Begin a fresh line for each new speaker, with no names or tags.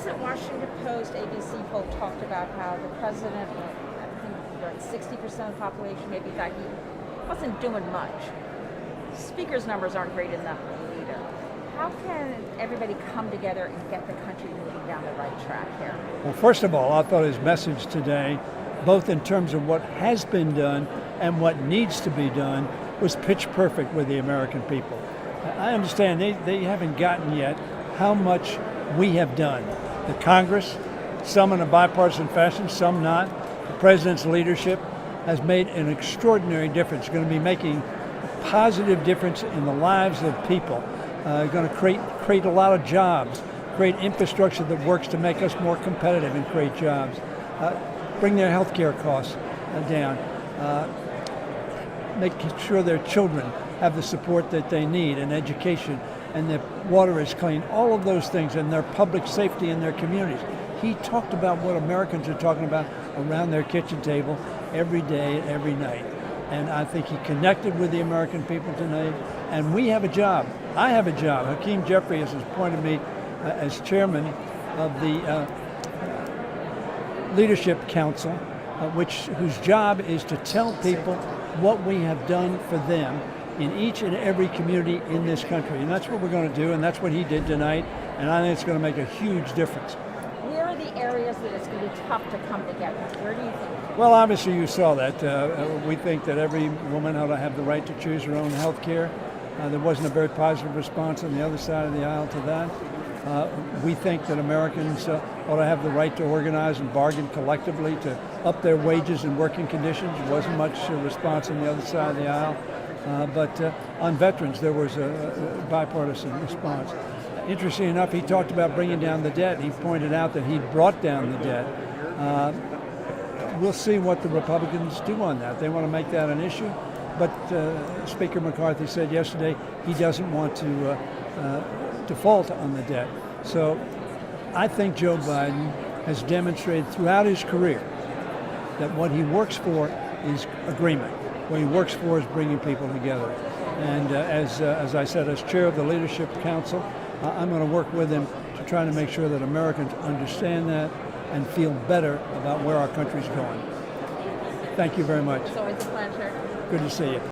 recent Washington Post ABC poll talked about how the president, I think like 60% of the population maybe thought he wasn't doing much. Speaker's numbers aren't great enough either. How can everybody come together and get the country moving down the right track here?
Well, first of all, I thought his message today, both in terms of what has been done and what needs to be done, was pitch perfect with the American people. I understand they haven't gotten yet how much we have done. The Congress, some in a bipartisan fashion, some not. The president's leadership has made an extraordinary difference. It's going to be making a positive difference in the lives of people. Going to create a lot of jobs, create infrastructure that works to make us more competitive and create jobs. Bring their health care costs down. Make sure their children have the support that they need and education, and their water is clean, all of those things, and their public safety in their communities. He talked about what Americans are talking about around their kitchen table every day and every night. And I think he connected with the American people tonight, and we have a job. I have a job. Hakeem Jeffries has appointed me as chairman of the Leadership Council, whose job is to tell people what we have done for them in each and every community in this country. And that's what we're going to do, and that's what he did tonight, and I think it's going to make a huge difference.
Where are the areas that it's going to be tough to come together? Where do you think?
Well, obviously you saw that. We think that every woman ought to have the right to choose her own health care. There wasn't a very positive response on the other side of the aisle to that. We think that Americans ought to have the right to organize and bargain collectively to up their wages and working conditions. There wasn't much response on the other side of the aisle. But on veterans, there was a bipartisan response. Interesting enough, he talked about bringing down the debt. He pointed out that he brought down the debt. We'll see what the Republicans do on that. They want to make that an issue. But Speaker McCarthy said yesterday he doesn't want to default on the debt. So I think Joe Biden has demonstrated throughout his career that what he works for is agreement. What he works for is bringing people together. And as I said, as chair of the Leadership Council, I'm going to work with him to try to make sure that Americans understand that and feel better about where our country's going. Thank you very much.
It's always a pleasure.
Good to see you.